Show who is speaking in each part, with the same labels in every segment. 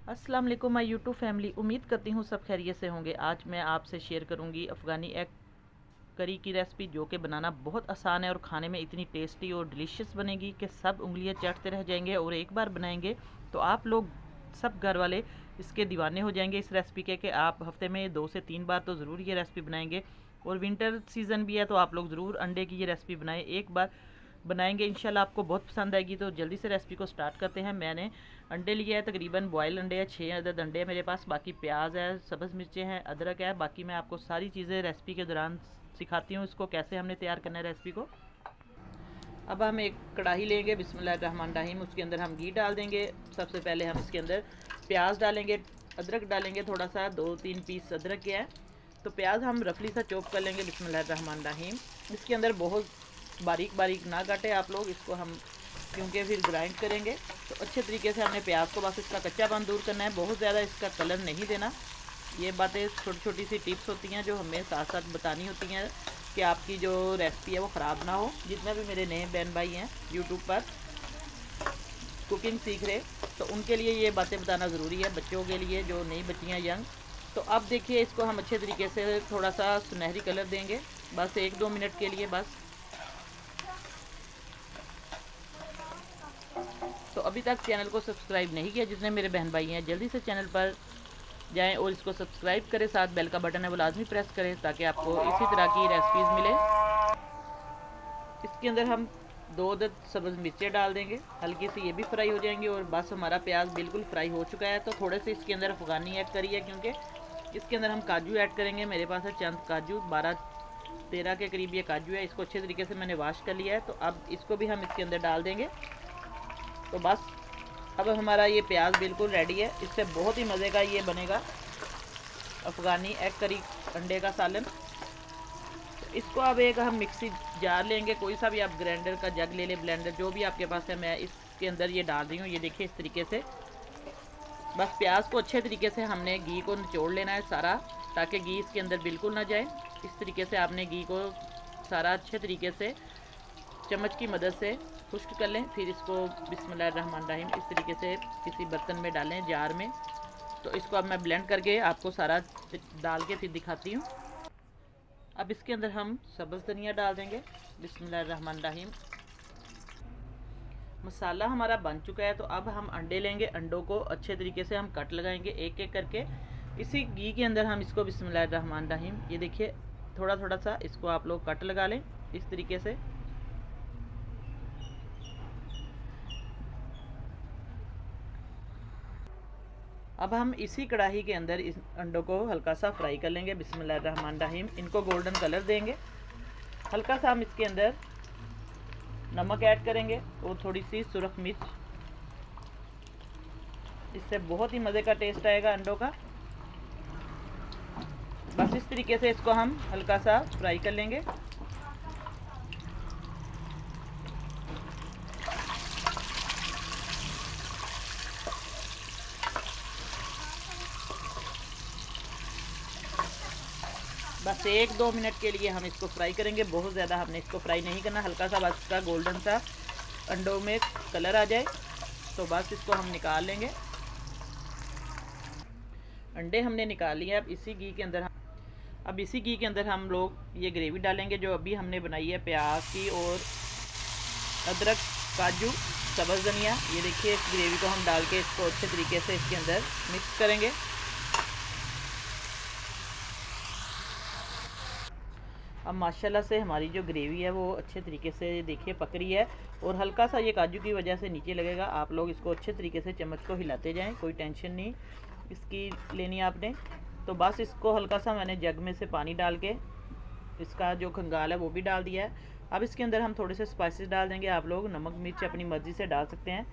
Speaker 1: अस्सलाम वालेकुम my YouTube family. उम्मीद करती हूँ सब खैरियत से होंगे। आज मैं आपसे शेयर करूँगी अफ़गानी एग करी की रेसिपी, जो कि बनाना बहुत आसान है और खाने में इतनी टेस्टी और डिलीशियस बनेगी कि सब उंगलियां चाटते रह जाएंगे। और एक बार बनाएंगे तो आप लोग सब घर वाले इसके दीवाने हो जाएंगे इस रेसिपी के, कि आप हफ्ते में 2 से 3 बार तो ज़रूर ये रेसिपी बनाएंगे। और विंटर सीज़न भी है तो आप लोग ज़रूर अंडे की ये रेसिपी बनाएं। एक बार बनाएंगे इंशाल्लाह आपको बहुत पसंद आएगी। तो जल्दी से रेसिपी को स्टार्ट करते हैं। मैंने अंडे लिए हैं, तकरीबन बॉयल अंडे हैं, 6 अदद अंडे हैं मेरे पास। बाकी प्याज है, सब्ज़ मिर्चें हैं, अदरक है। बाकी मैं आपको सारी चीज़ें रेसिपी के दौरान सिखाती हूँ इसको कैसे हमने तैयार करना है रेसिपी को। अब हम एक कढ़ाई लेंगे, बिस्मिल्लाहिर्रहमानिर्रहीम। उसके अंदर हम घी डाल देंगे। सबसे पहले हम इसके अंदर प्याज डालेंगे, अदरक डालेंगे थोड़ा सा, 2-3 पीस अदरक के हैं। तो प्याज हम रफली सा चॉप कर लेंगे, बिस्मिल्लाहिर्रहमानिर्रहीम। इसके अंदर बहुत बारीक बारीक ना काटे आप लोग इसको, हम क्योंकि फिर ग्राइंड करेंगे। तो अच्छे तरीके से हमने प्याज को बस इसका कच्चापन दूर करना है, बहुत ज़्यादा इसका कलर नहीं देना। ये बातें छोटी छोटी सी टिप्स होती हैं जो हमें साथ साथ बतानी होती हैं कि आपकी जो रेसिपी है वो ख़राब ना हो। जितने भी मेरे नए बहन भाई हैं यूट्यूब पर कुकिंग सीख रहे, तो उनके लिए ये बातें बताना ज़रूरी है, बच्चों के लिए जो नई बच्चियाँ यंग। तो अब देखिए इसको हम अच्छे तरीके से थोड़ा सा सुनहरी कलर देंगे, बस 1-2 मिनट के लिए बस। तो अभी तक चैनल को सब्सक्राइब नहीं किया जितने मेरे बहन भाई हैं, जल्दी से चैनल पर जाएं और इसको सब्सक्राइब करें। साथ बेल का बटन है वो लाजमी प्रेस करें ताकि आपको इसी तरह की रेसिपीज़ मिले। इसके अंदर हम 2 अदद सब्ज़ मिर्चें डाल देंगे, हल्की सी ये भी फ्राई हो जाएंगी। और बस हमारा प्याज बिल्कुल फ्राई हो चुका है। तो थोड़े से इसके अंदर अफ़गानी ऐड करिए, क्योंकि इसके अंदर हम काजू ऐड करेंगे। मेरे पास है चंद काजू, 12-13 के करीब ये काजू है। इसको अच्छे तरीके से मैंने वॉश कर लिया है। तो अब इसको भी हम इसके अंदर डाल देंगे। तो बस अब हमारा ये प्याज बिल्कुल रेडी है। इससे बहुत ही मज़े का ये बनेगा अफ़गानी एग करी, अंडे का सालन। तो इसको अब एक हम मिक्सी जार लेंगे, कोई सा भी आप ग्राइंडर का जग ले लें, ब्लेंडर जो भी आपके पास है। मैं इसके अंदर ये डाल रही हूँ, ये देखिए इस तरीके से। बस प्याज को अच्छे तरीके से हमने घी को निचोड़ लेना है सारा, ताकि घी इसके अंदर बिल्कुल ना जाए। इस तरीके से आपने घी को सारा अच्छे तरीके से चम्मच की मदद से खुश्क कर लें। फिर इसको बिस्मिल्लाहिर्रहमानिर्रहीम इस तरीके से किसी बर्तन में डालें, जार में। तो इसको अब मैं ब्लेंड करके आपको सारा डाल के फिर दिखाती हूँ। अब इसके अंदर हम सब्ज़ धनिया डाल देंगे, बिस्मिल्लाहिर्रहमानिर्रहीम। मसाला हमारा बन चुका है। तो अब हम अंडे लेंगे, अंडों को अच्छे तरीके से हम कट लगाएंगे एक एक करके। इसी घी के अंदर हम इसको बिस्मिल्लाहिर्रहमानिर्रहीम, ये देखिए थोड़ा थोड़ा सा इसको आप लोग कट लगा लें इस तरीके से। अब हम इसी कढ़ाई के अंदर इस अंडों को हल्का सा फ्राई कर लेंगे, बिस्मिल्लाहिर्रहमानिर्रहीम। इनको गोल्डन कलर देंगे। हल्का सा हम इसके अंदर नमक ऐड करेंगे और थोड़ी सी सुरख मिर्च। इससे बहुत ही मज़े का टेस्ट आएगा अंडों का। बस इस तरीके से इसको हम हल्का सा फ्राई कर लेंगे। बस 1-2 मिनट के लिए हम इसको फ्राई करेंगे, बहुत ज़्यादा हमने इसको फ्राई नहीं करना। हल्का सा बस इसका गोल्डन सा अंडों में कलर आ जाए तो बस इसको हम निकाल लेंगे। अंडे हमने निकाल लिए। अब इसी घी के अंदर हम लोग ये ग्रेवी डालेंगे जो अभी हमने बनाई है प्याज की, और अदरक, काजू, सब्ज़ धनिया। ये देखिए इस ग्रेवी को हम डाल के इसको अच्छे तरीके से इसके अंदर मिक्स करेंगे। अब माशाल्लाह से हमारी जो ग्रेवी है वो अच्छे तरीके से देखिए पक रही है। और हल्का सा ये काजू की वजह से नीचे लगेगा। आप लोग इसको अच्छे तरीके से चम्मच को हिलाते जाएं, कोई टेंशन नहीं इसकी लेनी आपने। तो बस इसको हल्का सा मैंने जग में से पानी डाल के इसका जो खंगाल है वो भी डाल दिया है। अब इसके अंदर हम थोड़े से स्पाइसेस डाल देंगे। आप लोग नमक मिर्च अपनी मर्ज़ी से डाल सकते हैं।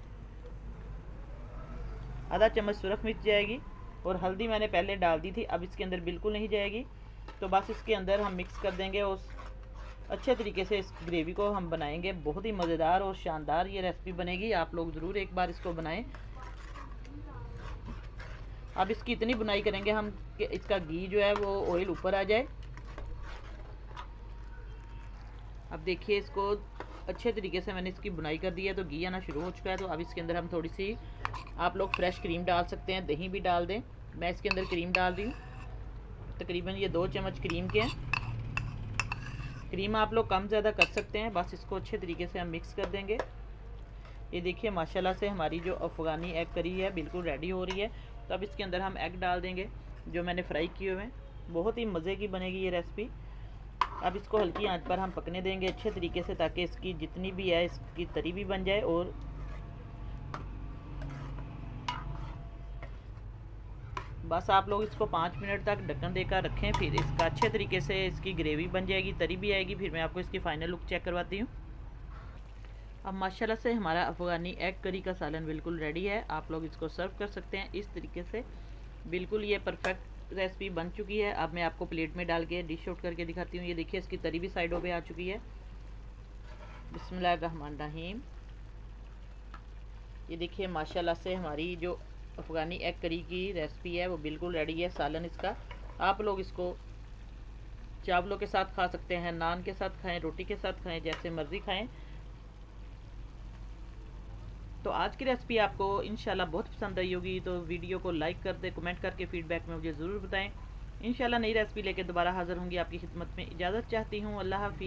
Speaker 1: आधा चम्मच सुरख मिर्च जाएगी, और हल्दी मैंने पहले डाल दी थी, अब इसके अंदर बिल्कुल नहीं जाएगी। तो बस इसके अंदर हम मिक्स कर देंगे और अच्छे तरीके से इस ग्रेवी को हम बनाएंगे। बहुत ही मज़ेदार और शानदार ये रेसिपी बनेगी, आप लोग ज़रूर एक बार इसको बनाएं। अब इसकी इतनी बुनाई करेंगे हम कि इसका घी जो है वो ऑयल ऊपर आ जाए। अब देखिए इसको अच्छे तरीके से मैंने इसकी बुनाई कर दी है, तो घी आना शुरू हो चुका है। तो अब इसके अंदर हम थोड़ी सी, आप लोग फ्रेश क्रीम डाल सकते हैं, दही भी डाल दें। मैं इसके अंदर क्रीम डाल रही हूँ, तकरीबन ये 2 चम्मच क्रीम के हैं। क्रीम आप लोग कम ज़्यादा कर सकते हैं। बस इसको अच्छे तरीके से हम मिक्स कर देंगे। ये देखिए माशाल्लाह से हमारी जो अफ़गानी एग करी है बिल्कुल रेडी हो रही है। तो अब इसके अंदर हम एग डाल देंगे जो मैंने फ्राई किए हुए हैं। बहुत ही मज़े की बनेगी ये रेसिपी। अब इसको हल्की आंच पर हम पकने देंगे अच्छे तरीके से, ताकि इसकी जितनी भी है इसकी तरी भी बन जाए। और बस आप लोग इसको 5 मिनट तक ढक्कन देकर रखें, फिर इसका अच्छे तरीके से इसकी ग्रेवी बन जाएगी, तरी भी आएगी। फिर मैं आपको इसकी फ़ाइनल लुक चेक करवाती हूँ। अब माशाल्लाह से हमारा अफ़गानी एग करी का सालन बिल्कुल रेडी है। आप लोग इसको सर्व कर सकते हैं इस तरीके से। बिल्कुल ये परफेक्ट रेसिपी बन चुकी है। अब मैं आपको प्लेट में डाल के डिश आउट करके दिखाती हूँ। ये देखिए इसकी तरी भी साइडों पे आ चुकी है। बिस्मिल्लाहिर्रहमानिर्रहीम। ये देखिए माशाल्लाह से हमारी जो अफ़गानी एग करी की रेसिपी है वो बिल्कुल रेडी है। सालन इसका आप लोग इसको चावलों के साथ खा सकते हैं, नान के साथ खाएं, रोटी के साथ खाएं, जैसे मर्ज़ी खाएं। तो आज की रेसिपी आपको इंशाल्लाह बहुत पसंद आई होगी। तो वीडियो को लाइक कर दे, कमेंट करके फीडबैक में मुझे ज़रूर बताएं। इंशाल्लाह नई रेसिपी लेकर दोबारा हाज़िर होंगी आपकी खिदमत में। इजाज़त चाहती हूँ। अल्लाह हाफ़िज़।